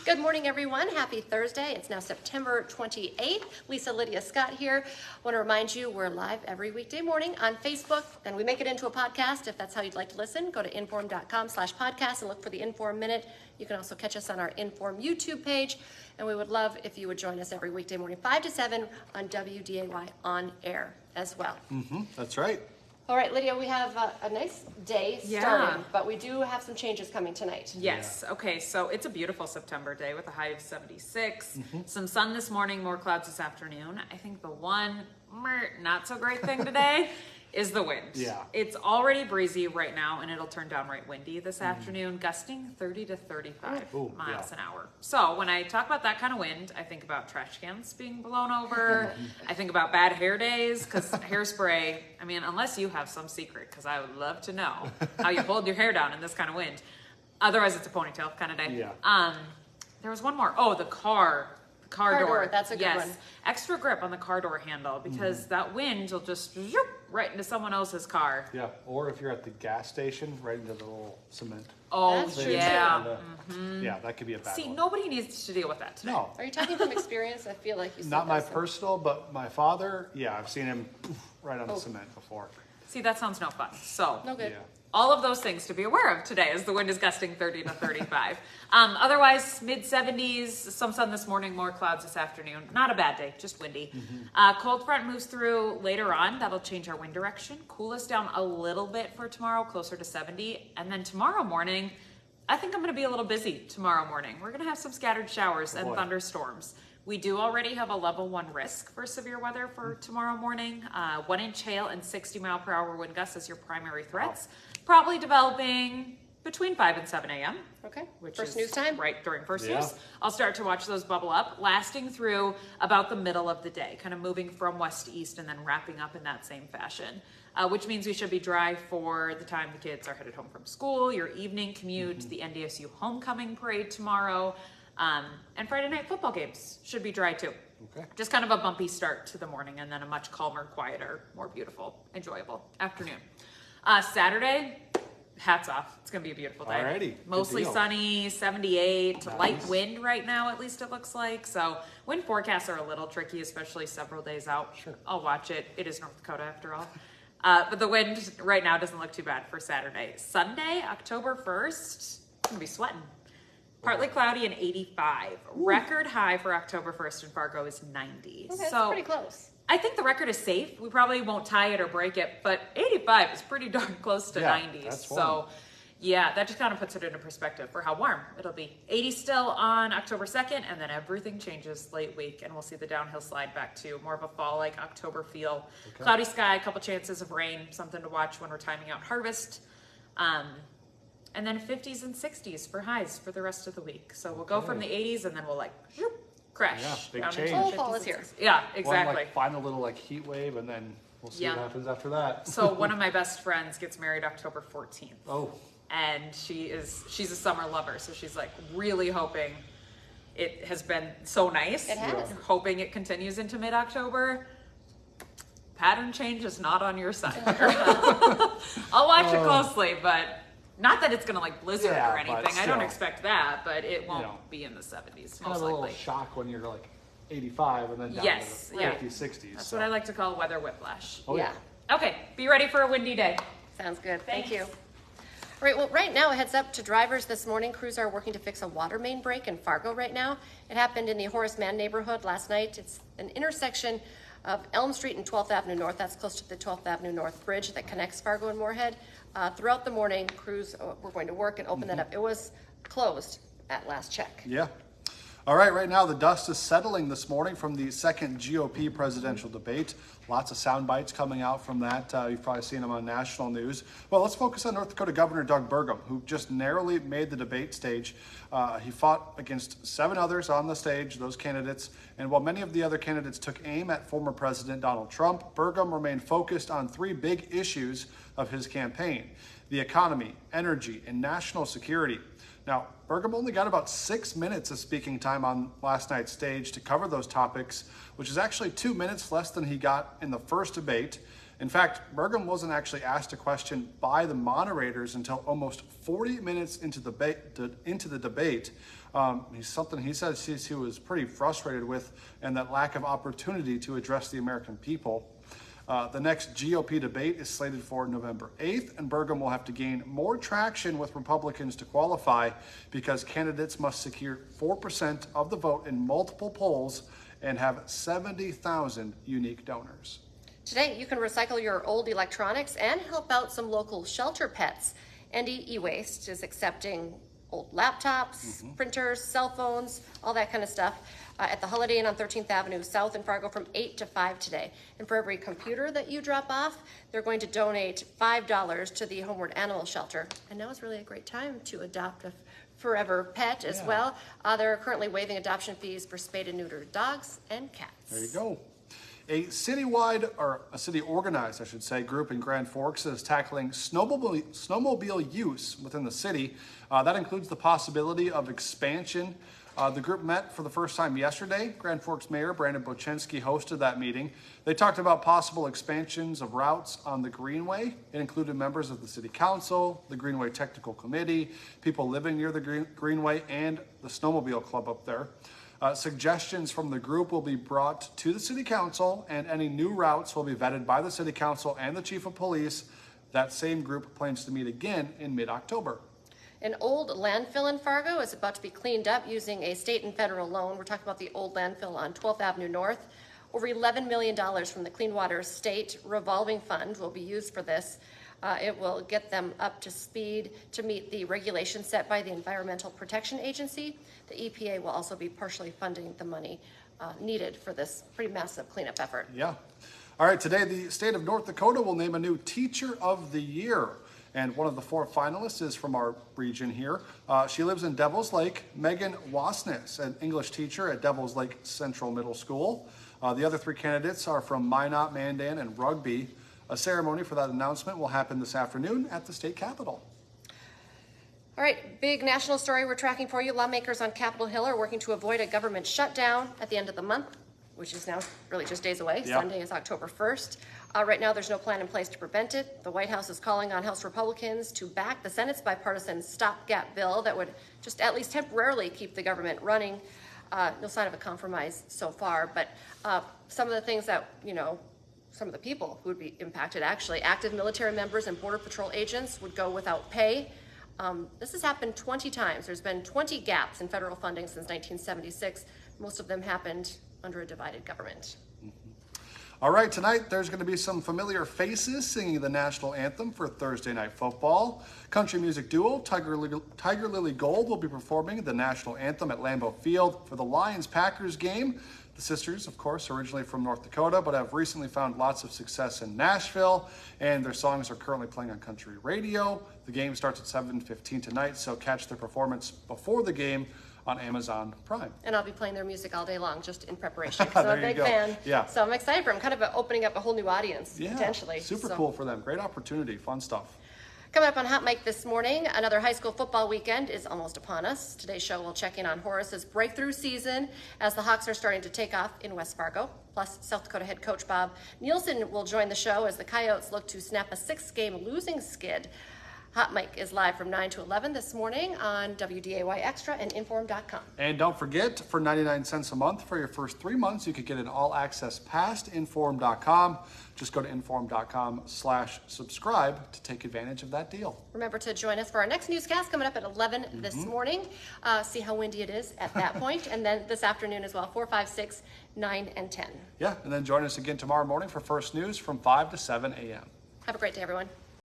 Good morning, everyone. Happy Thursday. It's now September 28th. Lisa, Lydia, Scott here. I want to remind you we're live every weekday morning on Facebook, and we make it into a podcast. If that's how you'd like to listen, go to inform.com/podcast and look for the Inform Minute. You can also catch us on our Inform YouTube page, and we would love if you would join us every weekday morning, 5 to 7 on WDAY on air as well. That's right. All right, Lydia, we have a nice day starting, but we do have some changes coming tonight. Yes. Okay, so it's a beautiful September day with a high of 76. Some sun this morning, more clouds this afternoon. I think the one not so great thing today is the wind. Yeah. It's already breezy right now, and it'll turn downright windy this afternoon, gusting 30 to 35 miles an hour. So when I talk about that kind of wind, I think about trash cans being blown over. I think about bad hair days, because hairspray, I mean, unless you have some secret, because I would love to know how you hold your hair down in this kind of wind. Otherwise, it's a ponytail kind of day. Yeah. There was one more. Oh, the car door. That's a good one. Extra grip on the car door handle, because that wind will just zoop right into someone else's car. Yeah, or if you're at the gas station, right into the little cement. Oh, That's true, yeah. Yeah, that could be a bad See, one. nobody needs to deal with that today. No, Are you talking from experience? I feel like you said not my that. personal, but my father, yeah, I've seen him right on the cement before. See, that sounds no fun. So, No good. Yeah. all of those things to be aware of today as the wind is gusting 30 to 35. Otherwise, mid-70s, some sun this morning, more clouds this afternoon. Not a bad day, just windy. Cold front moves through later on. That'll change our wind direction. Cool us down a little bit for tomorrow, closer to 70. And then tomorrow morning, I think I'm going to be a little busy tomorrow morning. We're going to have some scattered showers and boy. thunderstorms. We do already have a level 1 risk for severe weather for tomorrow morning. 1-inch hail and 60-mile-per-hour wind gusts as your primary threats. Probably developing between 5 and 7 a.m. Okay. Which First is news time. right during first Yeah. news. I'll start to watch those bubble up, lasting through about the middle of the day, kind of moving from west to east and then wrapping up in that same fashion. Which means we should be dry for the time the kids are headed home from school, your evening commute, the NDSU homecoming parade tomorrow, and Friday night football games should be dry too. Okay. Just kind of a bumpy start to the morning, and then a much calmer, quieter, more beautiful, enjoyable afternoon. Saturday, hats off. It's going to be a beautiful day. Alrighty, good Mostly deal. sunny, 78, Nice. light wind right now, at least it looks like. So wind forecasts are a little tricky, especially several days out. Sure. I'll watch it. It is North Dakota after all. But the wind right now doesn't look too bad for Saturday. Sunday, October 1st, it's going to be sweating. Partly cloudy and 85. Record high for October 1st in Fargo is 90. Okay, that's so pretty close. I think the record is safe. We probably won't tie it or break it, but 85 is pretty darn close to Yeah, 90. that's So warm. yeah, that just kind of puts it into perspective for how warm it'll be. 80 still on October 2nd, and then everything changes late week, and we'll see the downhill slide back to more of a fall-like October feel. Okay. Cloudy sky, a couple chances of rain, something to watch when we're timing out harvest. And then 50s and 60s for highs for the rest of the week. So we'll go from the 80s, and then we'll crash. Yeah, big down into change. the Full fall 50s is here. and 60s. Yeah, Well, exactly. and, find a little heat wave, and then we'll see Yeah. what happens after that. So one of my best friends gets married October 14th. Oh, And she's a summer lover, so she's like really hoping it has been so nice. It has. Hoping it continues into mid-October. Pattern change is not on your side. I'll watch it closely, but not that it's gonna blizzard Yeah, or but anything. I don't still. expect that, but it won't know. be in the 70s, kind most of a little likely. shock when you're 85 and then down Yes, to the yeah. 50s, 60s. That's so. what I like to call weather whiplash. Oh, yeah. Okay, be ready for a windy day. Sounds good. Thank you. Thanks. All right, well, right now, a heads up to drivers this morning. Crews are working to fix a water main break in Fargo right now. It happened in the Horace Mann neighborhood last night. It's an intersection of Elm Street and 12th Avenue North. That's close to the 12th Avenue North bridge that connects Fargo and Moorhead. Throughout the morning, crews were going to work and open that up. It was closed at last check. Yeah. All right now the dust is settling this morning from the second GOP presidential debate. Lots of sound bites coming out from that. You've probably seen them on national news. Well, let's focus on North Dakota Governor Doug Burgum, who just narrowly made the debate stage. He fought against 7 others on the stage, those candidates. And while many of the other candidates took aim at former President Donald Trump, Burgum remained focused on 3 big issues of his campaign: the economy, energy, and national security. Now, Burgum only got about 6 minutes of speaking time on last night's stage to cover those topics, which is actually 2 minutes less than he got in the first debate. In fact, Burgum wasn't actually asked a question by the moderators until almost 40 minutes into the debate. He says he was pretty frustrated with, and that lack of opportunity to address the American people. The next GOP debate is slated for November 8th, and Burgum will have to gain more traction with Republicans to qualify because candidates must secure 4% of the vote in multiple polls and have 70,000 unique donors. Today, you can recycle your old electronics and help out some local shelter pets. Andy eWaste is accepting old laptops, printers, cell phones, all that kind of stuff at the Holiday Inn on 13th Avenue South in Fargo from 8 to 5 today. And for every computer that you drop off, they're going to donate $5 to the Homeward Animal Shelter. And now is really a great time to adopt a forever pet as well. They're currently waiving adoption fees for spayed and neutered dogs and cats. There you go. A citywide, or a city organized, I should say, group in Grand Forks is tackling snowmobile use within the city. That includes the possibility of expansion. The group met for the first time yesterday. Grand Forks Mayor Brandon Bochensky hosted that meeting. They talked about possible expansions of routes on the Greenway. It included members of the City Council, the Greenway Technical Committee, people living near the Greenway, and the Snowmobile Club up there. Suggestions from the group will be brought to the City Council, and any new routes will be vetted by the City Council and the Chief of Police. That same group plans to meet again in mid-October. An old landfill in Fargo is about to be cleaned up using a state and federal loan. We're talking about the old landfill on 12th Avenue North. Over $11 million from the Clean Water State Revolving Fund will be used for this. It will get them up to speed to meet the regulations set by the Environmental Protection Agency. The EPA will also be partially funding the money needed for this pretty massive cleanup effort. Yeah. All right, today the state of North Dakota will name a new Teacher of the Year. And one of the 4 finalists is from our region here. She lives in Devils Lake. Megan Wasness, an English teacher at Devils Lake Central Middle School. The other 3 candidates are from Minot, Mandan, and Rugby. A ceremony for that announcement will happen this afternoon at the state capitol. All right, big national story we're tracking for you. Lawmakers on Capitol Hill are working to avoid a government shutdown at the end of the month, which is now really just days away. Yeah. Sunday is October 1st. Right now, there's no plan in place to prevent it. The White House is calling on House Republicans to back the Senate's bipartisan stopgap bill that would just at least temporarily keep the government running. No sign of a compromise so far, but some of the things that, some of the people who would be impacted, actually, active military members and Border Patrol agents would go without pay. This has happened 20 times. There's been 20 gaps in federal funding since 1976. Most of them happened under a divided government. All right, tonight there's going to be some familiar faces singing the national anthem for Thursday Night Football. Country music duo Tiger Lily Gold will be performing the national anthem at Lambeau Field for the Lions-Packers game. The sisters, of course, originally from North Dakota, but have recently found lots of success in Nashville, and their songs are currently playing on country radio. The game starts at 7:15 tonight, so catch their performance before the game on Amazon Prime. And I'll be playing their music all day long, just in preparation, because I'm a big fan. Yeah. So I'm excited for them, kind of opening up a whole new audience, potentially. Super cool for them. Great opportunity, fun stuff. Coming up on Hot Mic this morning, another high school football weekend is almost upon us. Today's show will check in on Horace's breakthrough season as the Hawks are starting to take off in West Fargo. Plus, South Dakota head coach Bob Nielsen will join the show as the Coyotes look to snap a 6-game losing skid. Hot Mic is live from 9 to 11 this morning on WDAY Extra and Inform.com. And don't forget, for 99 cents a month for your first 3 months, you could get an all-access pass to Inform.com. Just go to Inform.com/subscribe to take advantage of that deal. Remember to join us for our next newscast coming up at 11 this morning. See how windy it is at that point. And then this afternoon as well, 4, 5, 6, 9, and 10. Yeah, and then join us again tomorrow morning for First News from 5 to 7 a.m. Have a great day, everyone.